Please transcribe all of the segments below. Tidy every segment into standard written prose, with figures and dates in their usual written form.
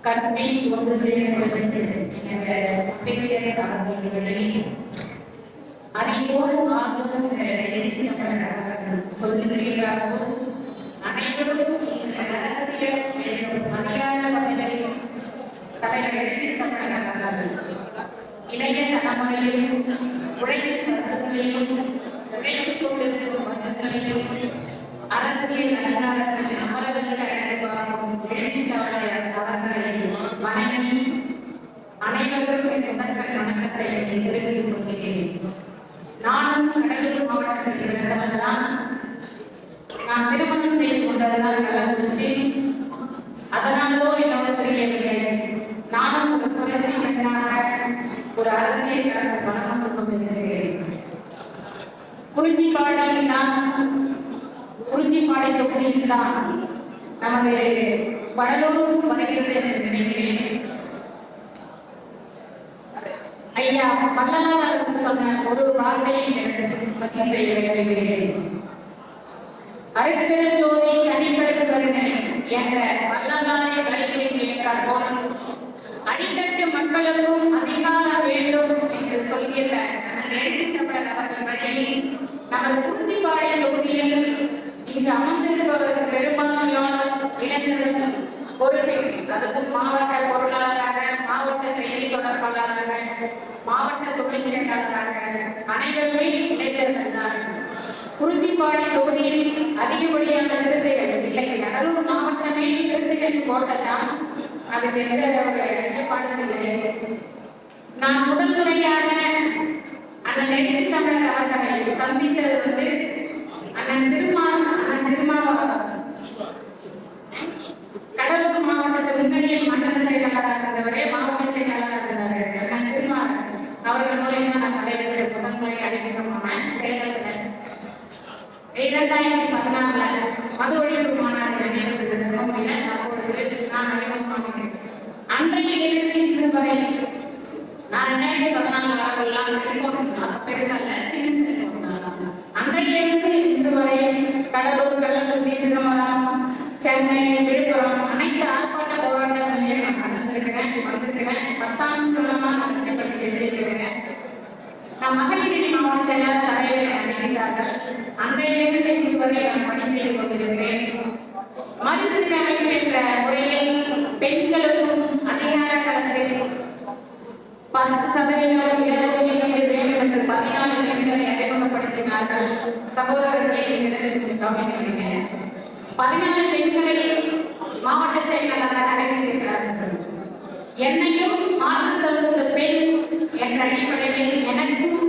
கற்பனை ஒன்று சேர்ந்து அறிவோடு ஆர்வம் சொல்லுகிறார்கள். அனைவரும் அரசியல் மரியாத வகையில் தலைவர்கள் தமிழர்கள் இளைய தலைமுறையிலும் உழைப்பு கருத்துக்களையும் உழைத்துக் கொண்டிருக்கும் வர்க்கங்களையும் அரசியல் அதிகாரத்தில் அமரவர்கள் அடைவாகும் எழுச்சி தமிழர் அவர்களை வணங்கி அனைவருக்கும் முதற்கண் வணக்கத்தை தெரிவித்துக் கொள்கிறேன். நானும் கடலூர் மாவட்டத்தில் இருந்தவர்தான். நான் திருமணம் செய்து கொண்டதனால் கள்ளக்குறிச்சி. அதனாலதோ என்னோட தெரியவில்லை, நானும் ஒரு புரட்சி பெண்ணாக ஒரு அரசியல் களத்தில் வளம் வந்து கொண்டிருக்கிறேன். குறிஞ்சிப்பாடி தொகுதியில் தான் நமது வடலூர் வருகிறது என்று நினைக்கிறேன். ஐயா வள்ளலார் சொன்ன ஒரு வார்த்தையை பதிவு செய்ய விரும்புகிறேன். அருட்பெரும் ஜோதி தனிப்பெரும் கருணை என்ற வள்ளலாரை வழியை கேட்டார்கள். அடித்தட்டு மக்களுக்கும் அதிகாரம் வேண்டும் என்று சொல்கிற தமிழர் அவர்கள் வழியில் நமது குறிஞ்சிப்பாடி தொகுதியில் இங்கு அமர்ந்திருப்பவர்கள் பெரும்பான்மையான இளைஞர்கள் பொறுப்பு, அதுவும் மாவட்ட பொருளாளராக, மாவட்ட செய்தி தொடர்பாளராக, மாவட்ட தொழில் செயலாளராக அனைவருமே இளைஞர்கள் தான். குறிஞ்சிப்பாடி தொகுதியில் அதிகப்படியான சிறுத்தைகள் இல்லை. கடலூர் மாவட்டமே சிறுத்தைகள் கோட்டத்தான். அதுக்கு எந்த ஐயப்பாடு. நான் முதல் முறையாக அண்ணன் எழுச்சி தமிழர் அவர்களை சந்தித்தது வந்து அண்ணன் திருமாவளவன் கடலூர் மாவட்டத்தில் முன்னணியை மண்டல செயலாளராக இருந்தவரே மாவட்ட செயலாளராக இருந்தார்கள். அண்ணன் திருமாவளவன் அவர்கள் மூலமாக நான் தலைவர்கள் முதல் முறை அறிமுகமான செயலர்கள் 2016 மது ஒழிப்பு மாநாடு நடைபெற்றிருந்தோம். அப்பொழுது நான் அறிமுகமானேன். அன்றைய இன்று வரை நான் 2014 செல்போன் பெருசல்ல, சின்ன செல்போன் தான். அன்றைய இன்று வரை கடலூர், கள்ளக்குறிச்சி, சிதம்பரம், சென்னை, விழுப்புரம் அனைத்து ஆர்ப்பாட்ட போராட்டங்களிலே நான் வந்திருக்கிறேன். 10 ஆண்டுகளமா நான் பணி செஞ்சிருக்கிறேன். நான் மகளிரணி மாவட்ட செயலாளர் தலைவரை அணிகிறார்கள். அன்றையிலிருந்து இன்று வரை நான் பணி செய்து கொண்டிருக்கிறேன். மறுசீரமைப்பு என்ற முறையில் பெண்களுக்கும் அதிகார களத்தில் 10% இடஒதுக்கீடு வேண்டும் என்று 14 பெண்களை அறிமுகப்படுத்தினார்கள். சகோதரர்களை கவனிக்கிறீங்க. 14 பெண்களை மாவட்ட செயலாளராக அறிவித்திருக்கிறார்கள். என்னையும் மாற்று சொல்லுங்க பெண் என்ற அடிப்படையில் எனக்கும்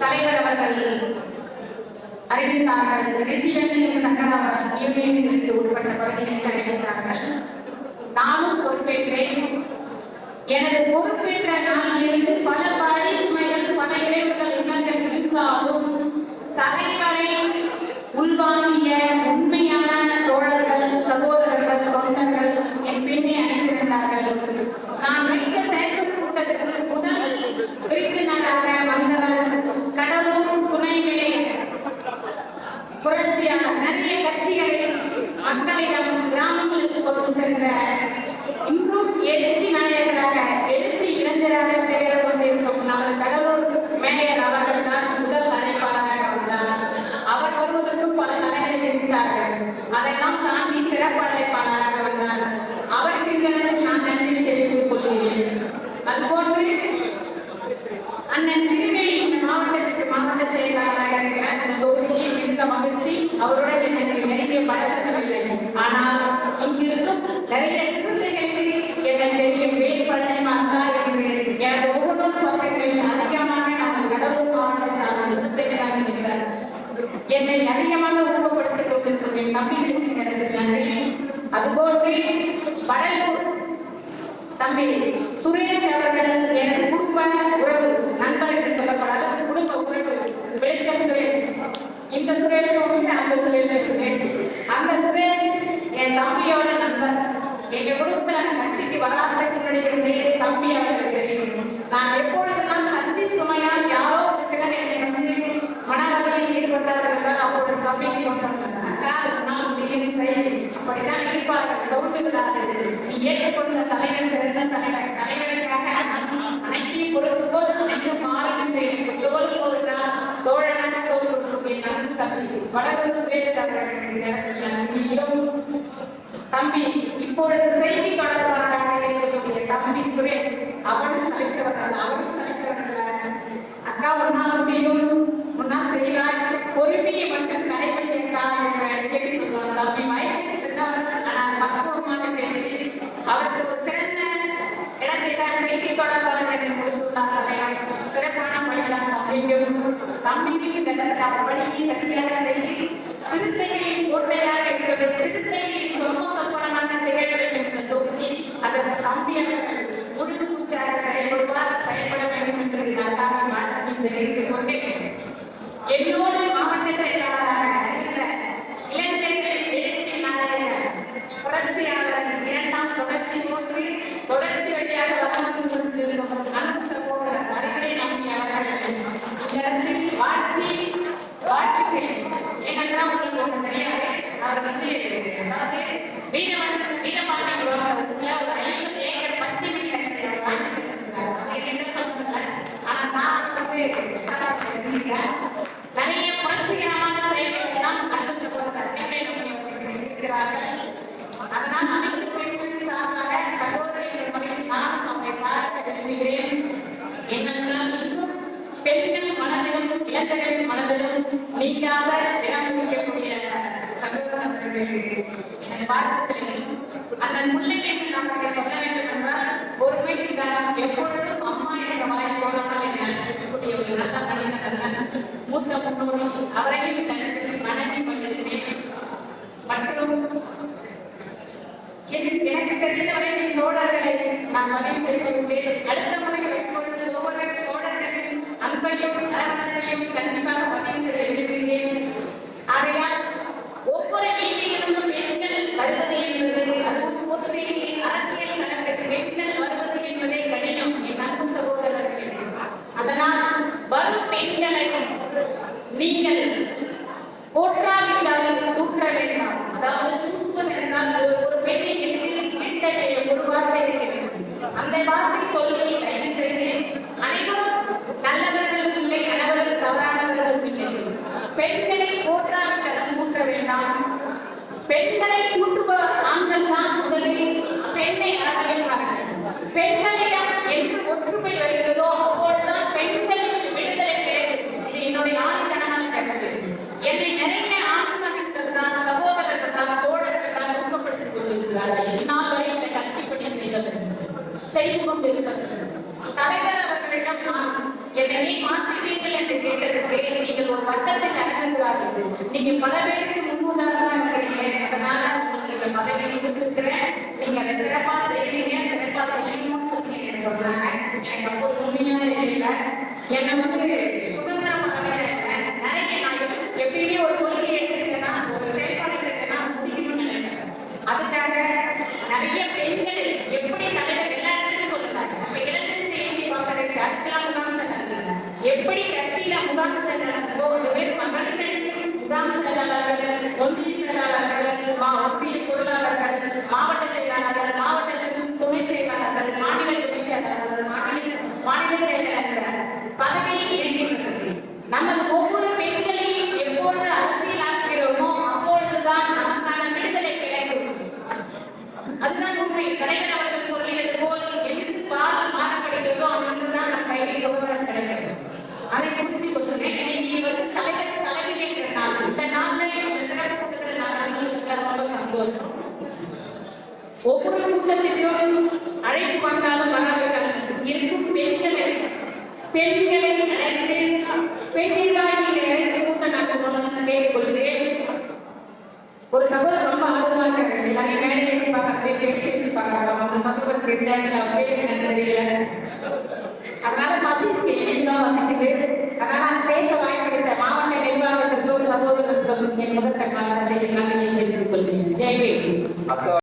தலைவர் அவர்கள் அறிவித்தார்கள். ரிஷிடனின் சங்கராவரம் யூனியனுக்கு உட்பட்ட பகுதியில் அறிவித்தார்கள். நானும் பொறுப்பேற்றேன். எனது பொறுப்பேற்ற நாளிலிருந்து பல பழி சுமைகள், பல இளைஞர்கள் இன்னங்கள் இருந்தாலும் தலைவரை உள்வாங்கிய உண்மையான தோழர்கள், சகோதரர்கள், தொண்டர்கள் என் பெண்ணை அணிந்திருந்தார்கள். நான் வைத்த செயற்கை கூட்டத்திற்கு முதல் விருந்தினராக வந்தவர் கடலூர் துணைநிலை புரட்சியான நிறைய கட்சிகளை மக்களிடம் கிராமங்களுக்கு கொண்டு சென்ற இன்னும் எழுச்சி நாயகராக, எழுச்சி இளைஞராக திகழ கொண்டிருக்கும் நமது கடலூர் மேயர் அவர்கள் தான் முதல் அழைப்பாளராக வந்தார். அவர் வருவதற்கும் பல தடைகள் இருந்தார்கள். அதையெல்லாம் தாண்டி சிறப்பு அழைப்பாளராக வந்தார். அவருக்கு நான் நன்றி தெரிவித்துக் கொள்கிறேன். அதுபோன்று அண்ணன் திருவேணி இந்த மாவட்டத்துக்கு மாவட்ட செயலாளராக இருக்கிற அந்த தொகுதியை மிகுந்த மகிழ்ச்சி. அவருடன் எனக்கு நெருங்கிய பழக்கங்கள் இல்லை. ஆனால் இங்கிருக்கும் நிறைய சிறுத்தைகளுக்கு என்னை தெரியும். வேட்பழனி மக்கா என்று எனது ஒவ்வொரு பக்கங்களில் அதிகமாக நமது கடலூர் மாவட்ட சார்ந்த சிறுத்தைகளாக இருக்கிறார். என்னை அதிகமாக ஊக்கப்படுத்திக் கொண்டிருக்கும் என் தம்பிகளுக்கு எனக்கு நன்றி. அதுபோன்று வடலூர் தம்பி சுரேஷ் அவர்கள் எனது குடும்ப உறவு, நண்பர் என்று சொல்லப்படாத குடும்ப உறவு வெளிச்சம் சுரேஷ். இந்த சுரேஷும் அந்த சுரேஷ், அந்த சுரேஷ் என் தம்பியோட நண்பர். எங்க குடும்பத்துல கட்சிக்கு வராததுக்கு முன்னாடி தம்பி அவர்கள் தெரியும். நான் எப்பொழுதெல்லாம் கட்சி சுமையால் யாரோ ஒரு சிலர் என்னை வந்து மனவழியில் ஈடுபட்டார்கள் என்றால் அப்பொழுது தம்பிக்கு கொண்டாங்க. அப்படித்தான் இருப்பார்கள். நீ ஏற்றுக்கொண்ட தலைவர் சிறந்த தலைவர். தலைவருக்காக அனைத்தையும் கொடுத்து போது அனைத்தும் மாறுகின்றேன். தோல் போதுதான் தோழனாக தோல் கொடுக்கும் என் அன்பு தம்பி வடவர் சுரேஷ் அவர்களும் தம்பி இப்பொழுது செய்தி தொடர்பாளராக இருக்கக்கூடிய தம்பி சுரேஷ் அவரும் சலித்தவர்கள். அவரும் சலித்தவர்கள். அக்கா முன்னால் முடியும், முன்னால் செய்வார், பொறுமையை மட்டும் கடைபிடிக்கா என்ற அடிக்கடி சொல்லுவார். தம்பி வயதில் சின்னவர், ஆனால் பக்குவமான பேச்சு. அவருக்கு ஒரு சிறந்த இடத்தை தான் செய்தி தொடர்பாளர் என்று கொடுத்துள்ளார். சிறப்பான பணிதான் தம்பிக்கும். தம்பிக்கு இந்த பணியை சரியாக செய்து சிறுத்தைகளின் கோட்டையாக இருக்கிறது. சிறுத்தைகளின் சொற்பனமாக திகழ வேண்டும் என்ற தொகுதி அதற்கு தம்பி அவர்கள் முழு மூச்சாக செயல்படுவார், செயல்பட வேண்டும் என்று நல்லாக மாற்றத்தை தெரிவித்துக் கொண்டேன். என்னோடு மாவட்ட செயலாளராக இருக்கிற இளைஞர்களின் எழுச்சி நாயகர் புரட்சியாளர் இரண்டாம் தொடர்ச்சி போன்று தொடர்ச்சி வழியாக வளர்ந்து கொண்டிருக்கும் அன்பு சகோதரர் அறிவுரை நம்பி அவர்கள் இந்த இடத்தில் வாழ்த்துகிறேன். ஏனென்றால் உங்களுக்கு ஒன்று தெரியாது, அவர் அதாவது வீரபாண்டிய ஒரு 50 ஏக்கர் 10 மீட்டர் வாங்கி என்ன சொல்றாங்க. ஆனா நான் நிறைய புரட்சிகரமான செயல்கள் தான் அன்பு சகோதரர் செய்திருக்கிறார்கள். அதனால் அனைத்து பெண்களின் சார்பாக சகோதரிகள் முறையில் நான் அவரை பாராட்ட விரும்புகிறேன். ஏனென்றால் பெண்கள் மனதிலும் இளைஞர்களின் மனதிலும் நீங்காத இடம் பிடிக்கக்கூடிய சகோதரர்கள் என் வாழ்த்துக்களில் அந்த முல்லைக்கு நம்முடைய சொல்ல வேண்டும் என்றால் ஒரு பெண் தான் எப்பொழுதும் அம்மா என்ற வாய் போடாமல் என அழைக்கக்கூடிய ஒரு நல்ல மனிதர்கள் மூத்த முன்னோடி. அவரையும் தனது மனைவி மகிழ்கிறேன். மற்றும் எனக்கு தெரிந்தவரை தோழர்களை நான் பதிவு செய்திருக்கிறேன். அடுத்த முறை எப்பொழுது ஒவ்வொரு தோழர்களின் அன்பையும் அரவணைப்பையும் கண்டிப்பாக பதிவு செய்ய விரும்புகிறேன். ஆகையால் ஒவ்வொரு வீட்டிலிருந்தும் பெண்கள் வருவது என்பது, அதுவும் பொதுவெளியில் அரசியல் நடக்கிறது, பெண்கள் வருவது என்பதே கடினம் என் அன்பு சகோதரர்களே. அதனால் வரும் பெண்களை நீங்கள் போற்றாவிட்டாலும் தூற்ற வேண்டாம். அதாவது தூக்குவது என்றால் ஒரு பெண்ணை விட்டடைய ஒரு வார்த்தை இருக்கிறது. அந்த வார்த்தை சொல்லி கைது செய்து அனைவரும் நல்லவர்களும் இல்லை, அனைவரும் தவறானவர்களும் இல்லை. பெண்களை போற்றாவிட்டாலும் தூற்ற வேண்டாம். பெண்களை தூற்றுப ஆண்கள் தான் முதலில் பெண்ணை அரவணைப்பார்கள். பெண்களிடம் என்று ஒற்றுமை வருகிறதோ அப்பொழுதுதான் பெண்களின் விடுதலை கிடைக்கும். இது என்னுடைய ஆணித்தனமான கருத்து. என்னை நிறைய ஆண் மகன்கள் தான், சகோதரர்கள் தான், தோழர்கள் தான் ஊக்கப்படுத்திக் கொண்டிருக்கிறார்கள். என்னால் வரை இந்த கட்சிப்பணி செய்து கொண்டிருப்பதற்கு தலைவர் அவர்களிடம் நான் என்னை மாற்றுவீர்கள் என்று கேட்டதற்கு நீங்கள் ஒரு வட்டத்தில் நடக்கக்கூடாது, நீங்க பல பேருக்கு முன்னுதாரணமா இருக்கிறீங்க, அதனால உங்களுக்கு பதவி கொடுத்துருக்கிறேன், நீங்க அதை சிறப்பா செய்வீங்க, சிறப்பா செய்யணும்னு சொல்லி சொல்றாங்க. எனக்கு அப்போது உண்மையான தெரியல. என்னை சுதந்திரமாக நிறைய நான் எப்பயுமே ஒரு கொள்கை எடுத்துருக்கேன்னா, ஒரு செயல்பாடு எடுத்துருக்கேன்னா முடிக்கணும்னு நினைக்கிறேன். அதுக்காக நிறைய பெண்கள் எப்படி தலைவர் எல்லா இடத்துலையும் சொல்றாங்க. இப்ப இளைஞர் தேசிய வாசகருக்கு அதுக்கெல்லாம் முகாம் செல்றாங்க. எப்படி கட்சியில முகாம் செல்றாங்களோ வெறும் மகளிர்களுக்கு முகாம் செயலாளர்கள், ஒன்றிய செயலாளர்கள், ஒன்றிய பொருளாளர்கள், மாவட்ட செயலாளர்கள், மாவட்ட துணை செயலாளர்கள், மாநில துணை செயலாளர்கள், மாநில செயலாளர்கள் பதவியில் இயங்குகிறது. நமது ஒவ்வொரு பெண்களையும் எப்பொழுது அரசியலாக்குகிறோமோ அப்பொழுதுதான் நமக்கான விடுதலை கிடைக்கும். அதுதான் உண்மை. தலைவர் அவர்கள் சொல்லியது போல் எதிர்த்து பார்த்து மாறப்படுகிறதோ அன்றுதான் நம் கையில் சுதந்திரம் கிடைக்கும். அதை புரிந்து கொள்ளுங்கள். இன்னைக்கு தலைவர் தலைமையேற்ற நாள். இந்த நாள்ல இந்த சிறப்பு கூட்டத்தில் நான் ரொம்ப சந்தோஷம். ஒவ்வொரு கூட்டத்திற்கும் அழைத்து வந்தாலும் வராதவர்கள் இருக்கும் பெண்களை அழைத்து பெண் நிர்வாகிகளை அழைத்து கூட்டம் நான் கேட்டுக்கொள்கிறேன். ஒரு சகோதரர் ரொம்ப ஆர்வமா இருக்காங்க. எல்லாரும் மேடை பார்க்க பேசி பார்க்கலாம். அந்த சகோதரருக்கு பேச தெரியல, அதனால வசிக்கு எல்லாம் வசிக்குது. அதனால பேச வாய்ப்பெடுத்த மாவட்ட நிர்வாகத்திற்கும் சகோதரர்களுக்கும் என் முதற்கண்ணாக